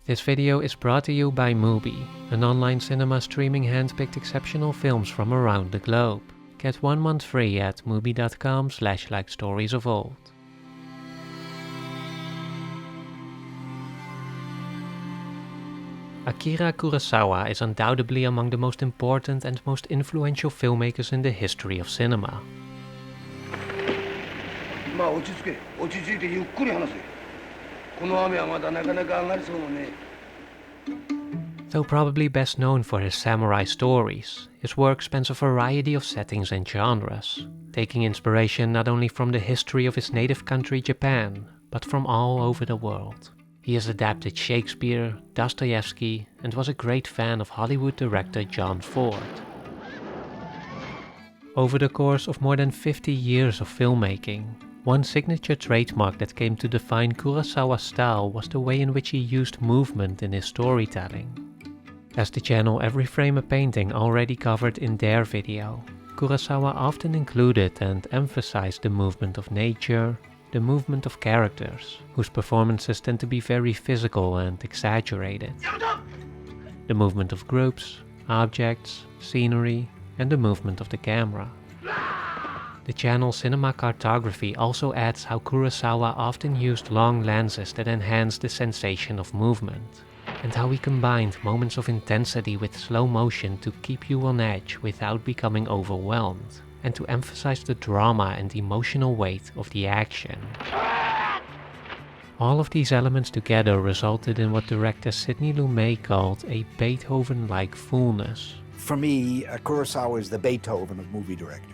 This video is brought to you by Mubi, an online cinema streaming handpicked exceptional films from around the globe. Get 1 month free at mubi.com/likestoriesofold. Akira Kurosawa is undoubtedly among the most important and most influential filmmakers in the history of cinema. Though probably best known for his samurai stories, his work spans a variety of settings and genres, taking inspiration not only from the history of his native country Japan, but from all over the world. He has adapted Shakespeare, Dostoevsky, and was a great fan of Hollywood director John Ford. Over the course of more than 50 years of filmmaking, one signature trademark that came to define Kurosawa's style was the way in which he used movement in his storytelling. As the channel Every Frame a Painting already covered in their video, Kurosawa often included and emphasized the movement of nature, the movement of characters, whose performances tend to be very physical and exaggerated, the movement of groups, objects, scenery, and the movement of the camera. The channel Cinema Cartography also adds how Kurosawa often used long lenses that enhanced the sensation of movement, and how he combined moments of intensity with slow motion to keep you on edge without becoming overwhelmed, and to emphasize the drama and emotional weight of the action. All of these elements together resulted in what director Sidney Lumet called a Beethoven-like fullness. For me, Kurosawa is the Beethoven of movie directors.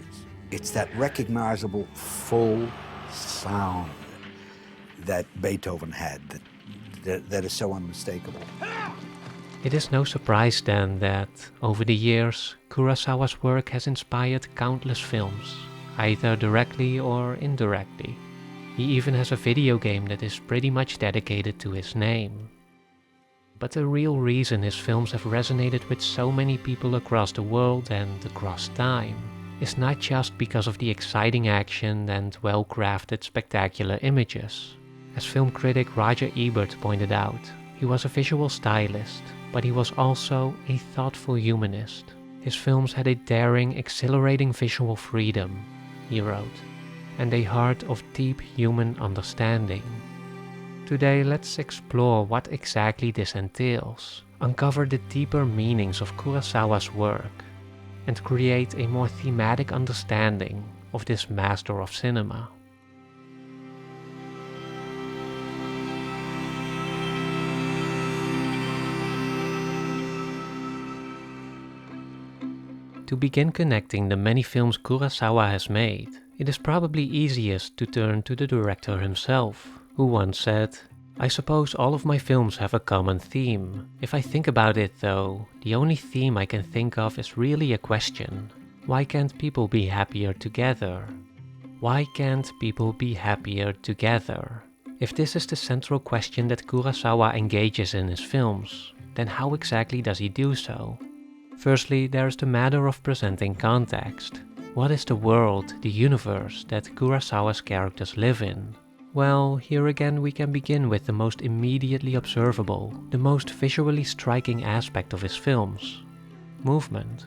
It's that recognizable full sound that Beethoven had that is so unmistakable. It is no surprise then that, over the years, Kurosawa's work has inspired countless films, either directly or indirectly. He even has a video game that is pretty much dedicated to his name. But the real reason his films have resonated with so many people across the world and across time is not just because of the exciting action and well-crafted spectacular images. As film critic Roger Ebert pointed out, he was a visual stylist, but he was also a thoughtful humanist. His films had a daring, exhilarating visual freedom, he wrote, and a heart of deep human understanding. Today, let's explore what exactly this entails, uncover the deeper meanings of Kurosawa's work, and create a more thematic understanding of this master of cinema. To begin connecting the many films Kurosawa has made, it is probably easiest to turn to the director himself, who once said, "I suppose all of my films have a common theme. If I think about it though, the only theme I can think of is really a question. Why can't people be happier together? Why can't people be happier together?" If this is the central question that Kurosawa engages in his films, then how exactly does he do so? Firstly, there is the matter of presenting context. What is the world, the universe, that Kurosawa's characters live in? Well, here again we can begin with the most immediately observable, the most visually striking aspect of his films: movement.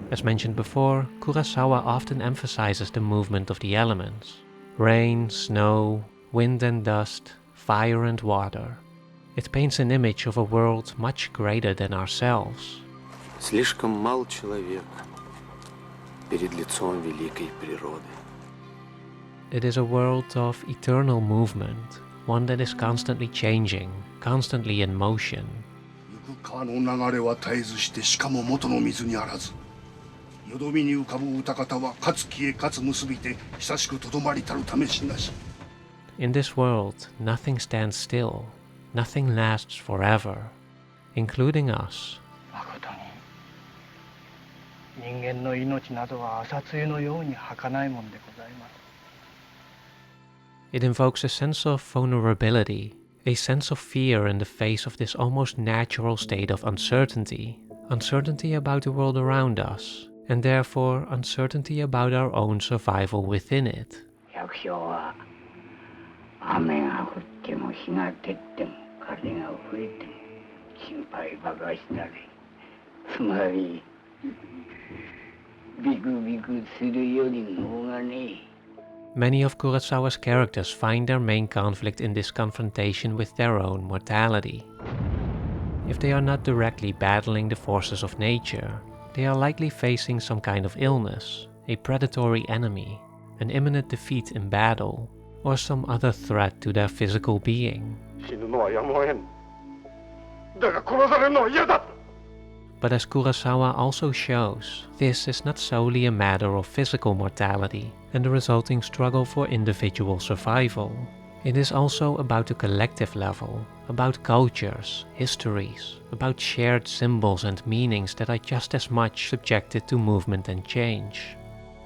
As mentioned before, Kurosawa often emphasizes the movement of the elements: rain, snow, wind and dust, fire and water. It paints an image of a world much greater than ourselves. Слишком мал человек перед лицом великой природы. It is a world of eternal movement, one that is constantly changing, constantly in motion. In this world, nothing stands still, nothing lasts forever, including us. It invokes a sense of vulnerability, a sense of fear in the face of this almost natural state of uncertainty. Uncertainty about the world around us, and therefore uncertainty about our own survival within it. も日が照っても風が吹いても心配ばかしたりつまりビクビクするよりのがね。 Many of Kurosawa's characters find their main conflict in this confrontation with their own mortality. If they are not directly battling the forces of nature, they are likely facing some kind of illness, a predatory enemy, an imminent defeat in battle, or some other threat to their physical being. But as Kurosawa also shows, this is not solely a matter of physical mortality and the resulting struggle for individual survival. It is also about the collective level, about cultures, histories, about shared symbols and meanings that are just as much subjected to movement and change.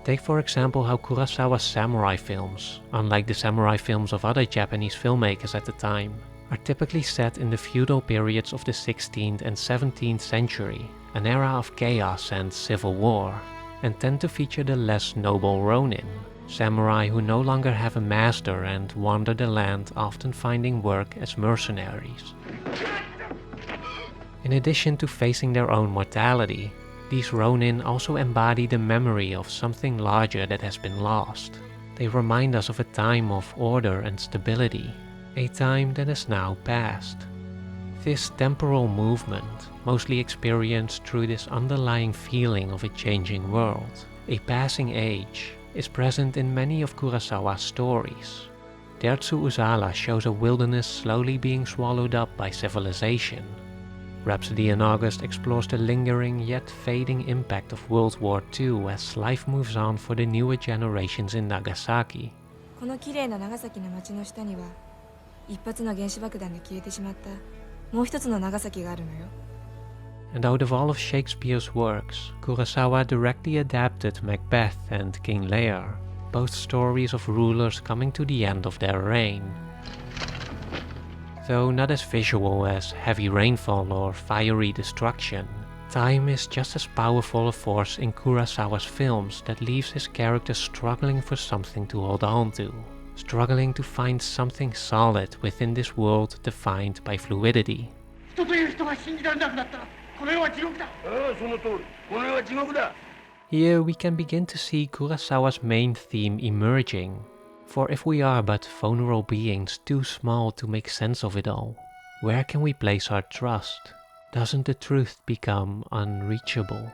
Take for example how Kurosawa's samurai films, unlike the samurai films of other Japanese filmmakers at the time, are typically set in the feudal periods of the 16th and 17th century, an era of chaos and civil war, and tend to feature the less noble ronin, samurai who no longer have a master and wander the land, often finding work as mercenaries. In addition to facing their own mortality, these ronin also embody the memory of something larger that has been lost. They remind us of a time of order and stability, a time that is now past. This temporal movement, mostly experienced through this underlying feeling of a changing world, a passing age, is present in many of Kurosawa's stories. Dertsu Uzala shows a wilderness slowly being swallowed up by civilization. Rhapsody in August explores the lingering yet fading impact of World War II as life moves on for the newer generations in Nagasaki. この綺麗な長崎の街の下には一発の原子爆弾で消えてしまったもう一つの長崎があるのよ。 And out of all of Shakespeare's works, Kurosawa directly adapted Macbeth and King Lear, both stories of rulers coming to the end of their reign. Though not as visual as heavy rainfall or fiery destruction, time is just as powerful a force in Kurosawa's films that leaves his characters struggling for something to hold on to, struggling to find something solid within this world defined by fluidity. Here we can begin to see Kurosawa's main theme emerging. For if we are but vulnerable beings too small to make sense of it all, where can we place our trust? Doesn't the truth become unreachable?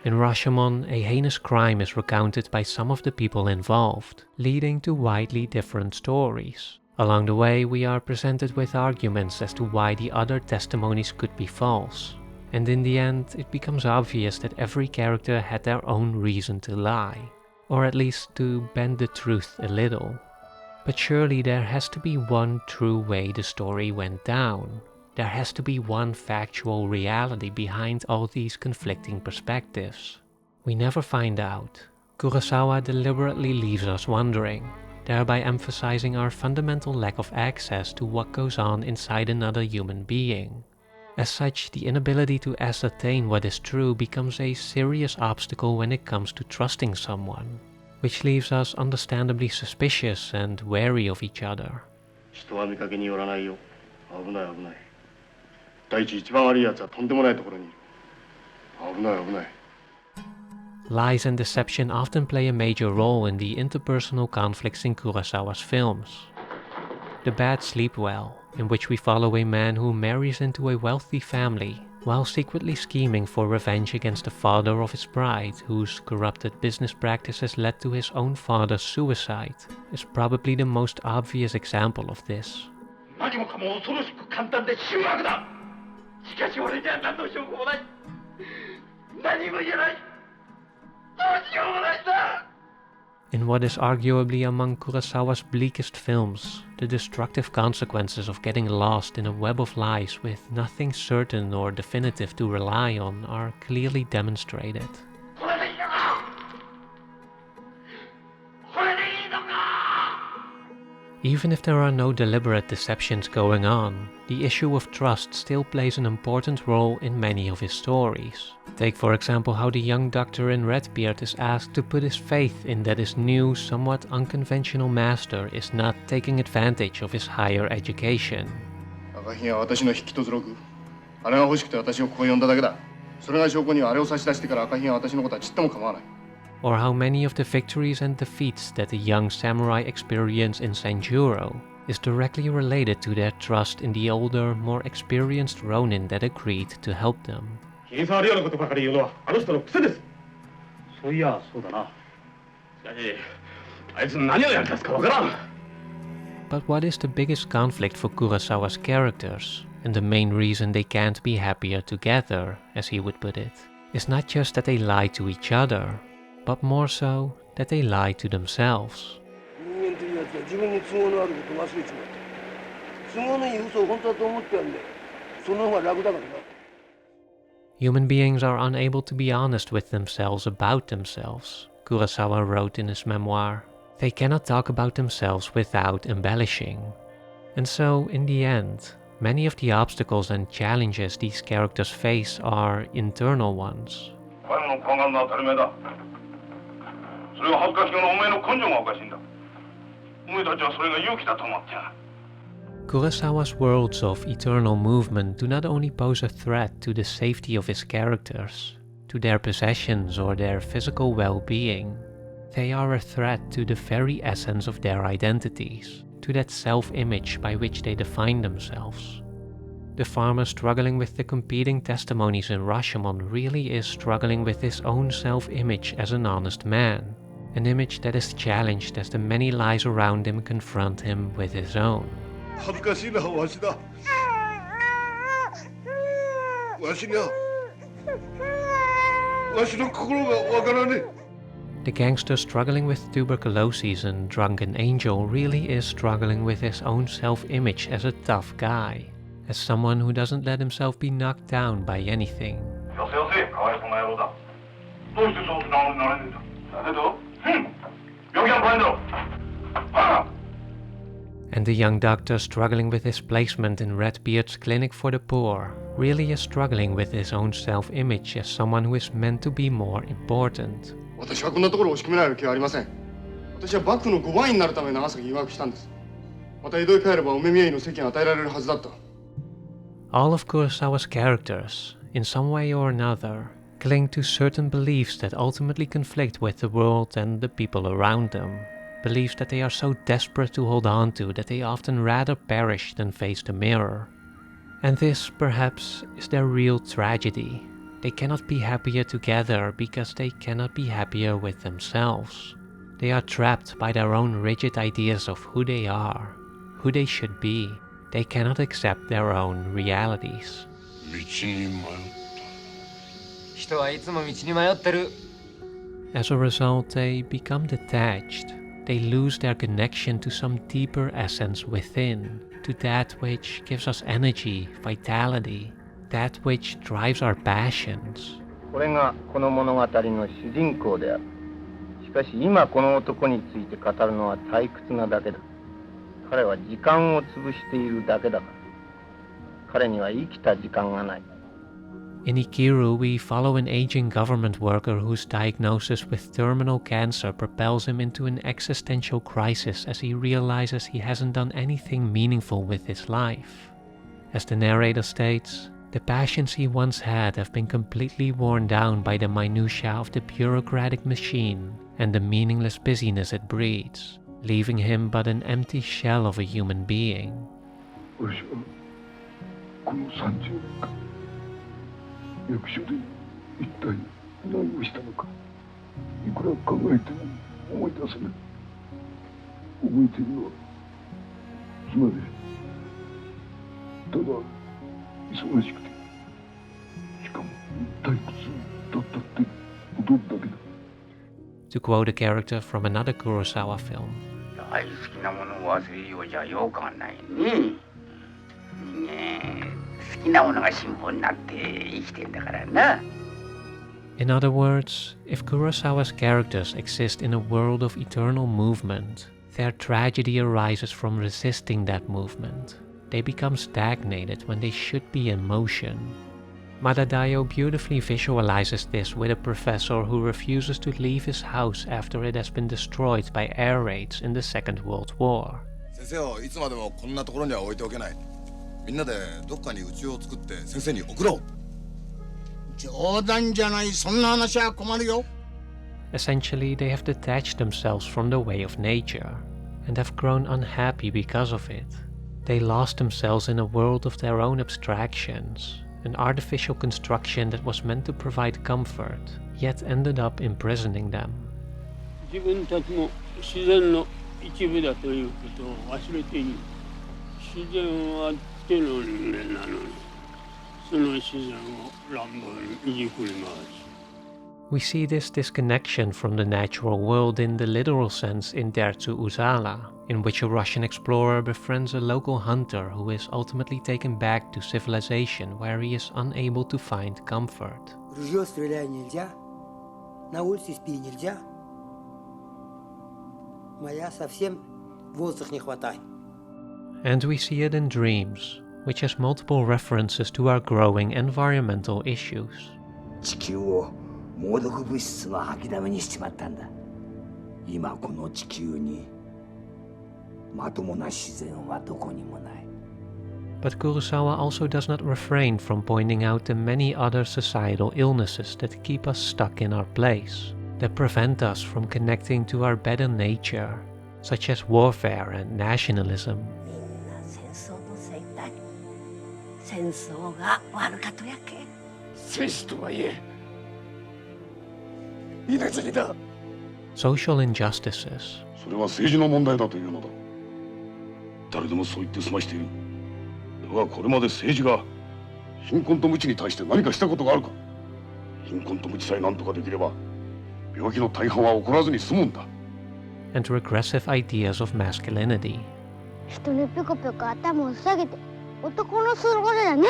In Rashomon, a heinous crime is recounted by some of the people involved, leading to widely different stories. Along the way, we are presented with arguments as to why the other testimonies could be false. And in the end, it becomes obvious that every character had their own reason to lie, or at least to bend the truth a little. But surely there has to be one true way the story went down. There has to be one factual reality behind all these conflicting perspectives. We never find out. Kurosawa deliberately leaves us wondering, thereby emphasizing our fundamental lack of access to what goes on inside another human being. As such, the inability to ascertain what is true becomes a serious obstacle when it comes to trusting someone, which leaves us understandably suspicious and wary of each other. Lies and deception often play a major role in the interpersonal conflicts in Kurosawa's films. The Bad Sleep Well, in which we follow a man who marries into a wealthy family while secretly scheming for revenge against the father of his bride, whose corrupted business practices led to his own father's suicide, is probably the most obvious example of this. In what is arguably among Kurosawa's bleakest films, the destructive consequences of getting lost in a web of lies with nothing certain or definitive to rely on are clearly demonstrated. Even if there are no deliberate deceptions going on, the issue of trust still plays an important role in many of his stories. Take for example how the young doctor in Redbeard is asked to put his faith in that his new, somewhat unconventional master is not taking advantage of his higher education. 赤ひげは私の筆記と図録。あれが欲しくて私をここに呼んだだけだ。それが証拠にあれを差し出してから赤ひげは私のことはちっとも構わない。 Or how many of the victories and defeats that the young samurai experience in Sanjuro is directly related to their trust in the older, more experienced Ronin that agreed to help them. 気に障るようなことばかり言うのはあの人の癖です。そういやそうだな。しかしあいつ何をやり出すかわからん。 But what is the biggest conflict for Kurosawa's characters, and the main reason they can't be happier together, as he would put it, is not just that they lie to each other, but more so that they lie to themselves. Human beings are unable to be honest with themselves about themselves, Kurosawa wrote in his memoir. They cannot talk about themselves without embellishing. And so, in the end, many of the obstacles and challenges these characters face are internal ones. Kurosawa's worlds of eternal movement do not only pose a threat to the safety of his characters, to their possessions or their physical well-being. They are a threat to the very essence of their identities, to that self-image by which they define themselves. The farmer struggling with the competing testimonies in Rashomon really is struggling with his own self-image as an honest man, an image that is challenged as the many lies around him confront him with his own. The gangster struggling with tuberculosis and Drunken Angel really is struggling with his own self-image as a tough guy, as someone who doesn't let himself be knocked down by anything. And the young doctor struggling with his placement in Redbeard's clinic for the poor really is struggling with his own self-image as someone who is meant to be more important. 私はこんなところを押し込められる気はありません。私は幕府の5番員になるため長崎に入学したんです。また江戸へ帰ればお目見えの席が与えられるはずだった。All of Kurosawa's characters, in some way or another, cling to certain beliefs that ultimately conflict with the world and the people around them. Beliefs that they are so desperate to hold on to that they often rather perish than face the mirror. And this, perhaps, is their real tragedy. They cannot be happier together because they cannot be happier with themselves. They are trapped by their own rigid ideas of who they are, who they should be. They cannot accept their own realities. As a result, they become detached. They lose their connection to some deeper essence within, to that which gives us energy, vitality, that which drives our passions. これがこの物語の主人公である。しかし今この男について語るのは退屈なだけだ。彼は時間を潰しているだけだから。彼には生きた時間がない。In Ikiru, we follow an aging government worker whose diagnosis with terminal cancer propels him into an existential crisis as he realizes he hasn't done anything meaningful with his life. As the narrator states, the passions he once had have been completely worn down by the minutiae of the bureaucratic machine and the meaningless busyness it breeds, leaving him but an empty shell of a human being. To quote a character from another Kurosawa film, in other words, if Kurosawa's characters exist in a world of eternal movement, Their tragedy arises from resisting that movement. They become stagnated when they should be in motion. Madadayo beautifully visualizes this with a professor who refuses to leave his house after it has been destroyed by air raids in the Second World War. 先生をいつまでもこんなところには置いておけない。みんなでどっかに家を作って先生に送ろう。冗談じゃない、そんな話は困るよ。Essentially, they have detached themselves from the way of nature and have grown unhappy because of it. They lost themselves in a world of their own abstractions, an artificial construction that was meant to provide comfort, yet ended up imprisoning them. 自分たちも自然の一部だということを忘れている。自然は手の人間なのに、その自然を乱暴にいじくり回す。We see this disconnection from the natural world in the literal sense in Dare to Uzala, in which a Russian explorer befriends a local hunter who is ultimately taken back to civilization where he is unable to find comfort. Ружье стреляй нельзя, на улице спи нельзя. Моя совсем воздух не хватает. And we see it in Dreams, which has multiple references to our growing environmental issues. 地球を猛毒物質の吐きだめにしちまったんだ。今この地球にまともな自然はどこにもない。But Kurosawa also does not refrain from pointing out the many other societal illnesses that keep us stuck in our place, that prevent us from connecting to our better nature, such as warfare and nationalism. みんな戦争のせいだ。戦争が悪かとやけ。戦士とはいえ。Social injustices. それは政治の問題だというのだ。誰でもそう言って済ましている。だがこれまで政治が貧困と無知に対して何かしたことがあるか。貧困と無知さえ何とかできれば病気の大半は起こらずに済むんだ。And regressive ideas of masculinity. 人にピコピコ頭を下げて男のすることだね。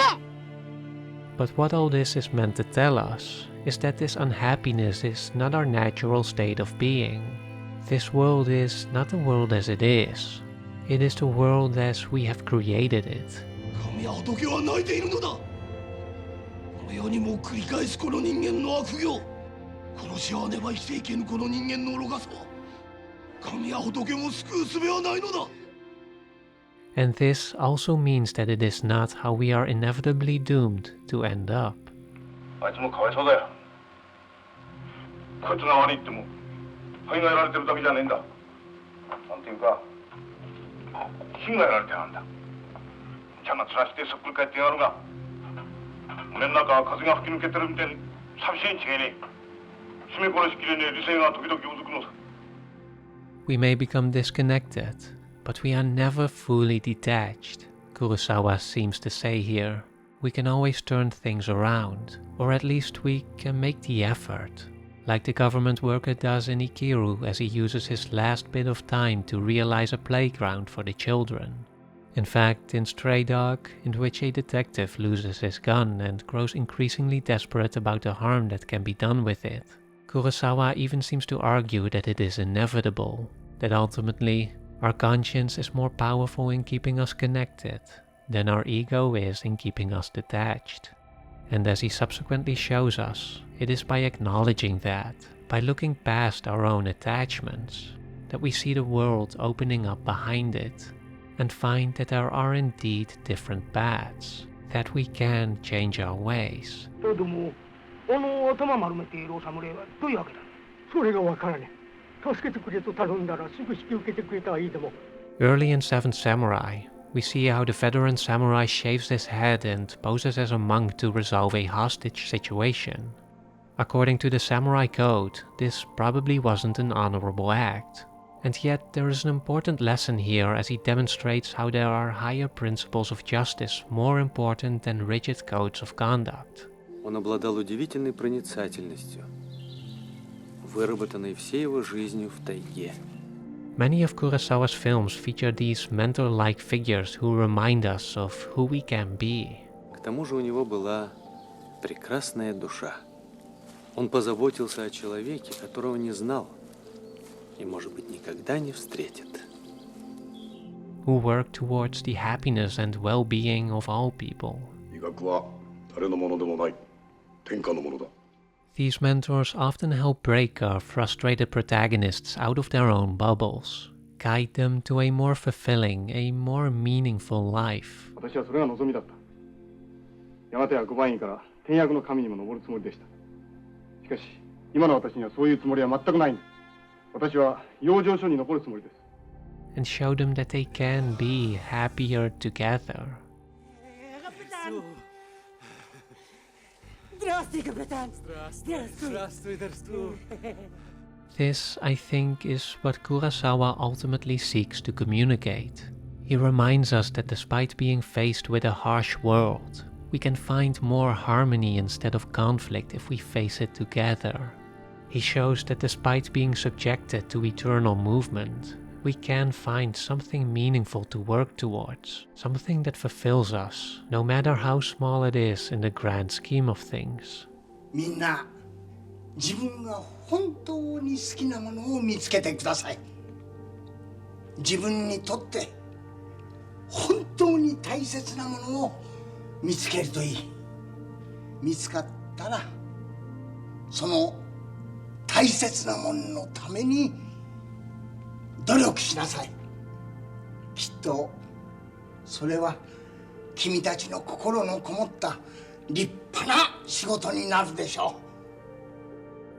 But what all this is meant to tell us is that this unhappiness is not our natural state of being. This world is not the world as it is. It is the world as we have created it. 神や仏は泣いているのだ。この世にも繰り返すこの人間の悪行。殺し合わねば生きていけぬこの人間の愚かさ。神や仏も救う術はないのだ。And this also means that it is not how we are inevitably doomed to end up. あいつもかわいそうだよ。こいつが悪いっても考えられてるだけじゃねえんだ。なんていうか被害られてなんだ。ちゃんが面してそっくり返ってやがるが、胸の中は風が吹き抜けてるみたいに寂しいに違いねえ。締め殺しきれねえ理性が時々うずくのさ。We may become disconnected, but we are never fully detached. Kurosawa seems to say here. We can always turn things around, or at least we can make the effort, like the government worker does in Ikiru as he uses his last bit of time to realize a playground for the children. In fact, in Stray Dog, in which a detective loses his gun and grows increasingly desperate about the harm that can be done with it, Kurosawa even seems to argue that it is inevitable, that ultimately our conscience is more powerful in keeping us connected than our ego is in keeping us detached. And as he subsequently shows us, it is by acknowledging that, by looking past our own attachments, that we see the world opening up behind it, and find that there are indeed different paths, that we can change our ways. あの頭丸めているお侍はどういうわけだ。それがわからねえ。助けてくれと頼んだらすぐ引き受けてくれたはいいでも。Early in Seventh Samurai, we see how the veteran samurai shaves his head and poses as a monk to resolve a hostage situation. According to the samurai code, this probably wasn't an honorable act. And yet there is an important lesson here as he demonstrates how there are higher principles of justice more important than rigid codes of conduct. Он обладал удивительной проницательностью, выработанной всей его жизнью в тайге. Many of Kurosawa's films feature these mentor-like figures who remind us of who we can be. К тому же у него была прекрасная душа. Он позаботился о человеке, которого не знал и, может быть, никогда не встретит. who work towards the happiness and well-being of all people. 医学は誰のものでもない。天下のものだ。 These mentors often help break our frustrated protagonists out of their own bubbles, guide them to a more fulfilling, a more meaningful life. 私はそれが望みだった。やがては五番院から天役の神にも上るつもりでした。しかし今の私にはそういうつもりは全くないんです。私は養生所に残るつもりです。 And show them that they can be happier together. Здравствуй, капитан! Здравствуй, Дерсту! This, I think, is what Kurosawa ultimately seeks to communicate. He reminds us that despite being faced with a harsh world, we can find more harmony instead of conflict if we face it together. He shows that despite being subjected to eternal movement, we can find something meaningful to work towards, something that fulfills us, no matter how small it is in the grand scheme of things. みんな自分が本当に好きなものを見つけてください。自分にとって本当に大切なものを見つけるといい。見つかったらその大切なもののために努力しなさい。きっとそれは君たちの心のこもった立派な仕事になるでしょ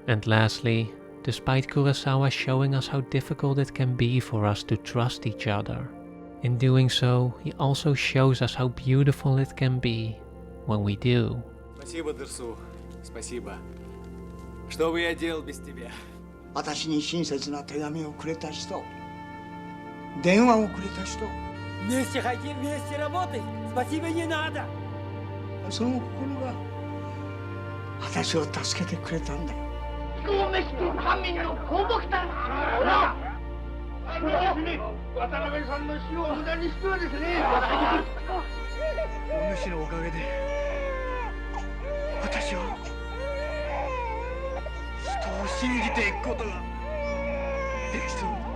う。 And lastly, despite Kurosawa showing us how difficult it can be for us to trust each other, in doing so, he also shows us how beautiful it can be when we do. Спасибо, Дерсу. Спасибо. Что бы я делал без тебя? 私に親切な手紙をくれた人、電話をくれた人、 Вместе хотим, вместе работать! Спасибо, не надо! その心が私を助けてくれたんだ。渡辺さんの死を無駄にしてはですね。お主のおかげで私は人を信じていくことができそうだ。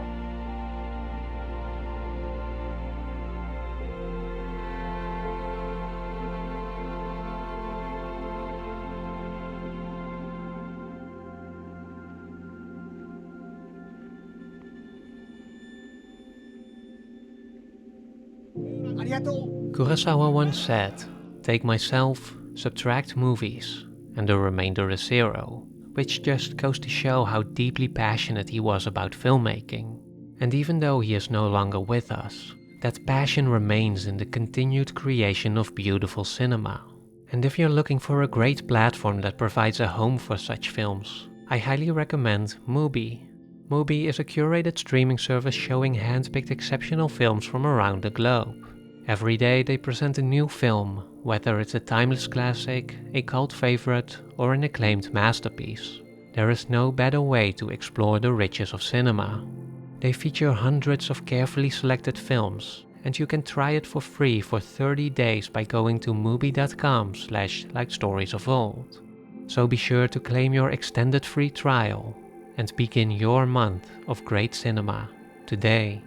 Kurosawa once said, "Take myself, subtract movies, and the remainder is zero," which just goes to show how deeply passionate he was about filmmaking. And even though he is no longer with us, that passion remains in the continued creation of beautiful cinema. And if you're looking for a great platform that provides a home for such films, I highly recommend Mubi. Mubi is a curated streaming service showing hand-picked exceptional films from around the globe. Every day they present a new film, whether it's a timeless classic, a cult favorite, or an acclaimed masterpiece. There is no better way to explore the riches of cinema. They feature hundreds of carefully selected films, and you can try it for free for 30 days by going to mubi.com/likestoriesofold. So be sure to claim your extended free trial and begin your month of great cinema today.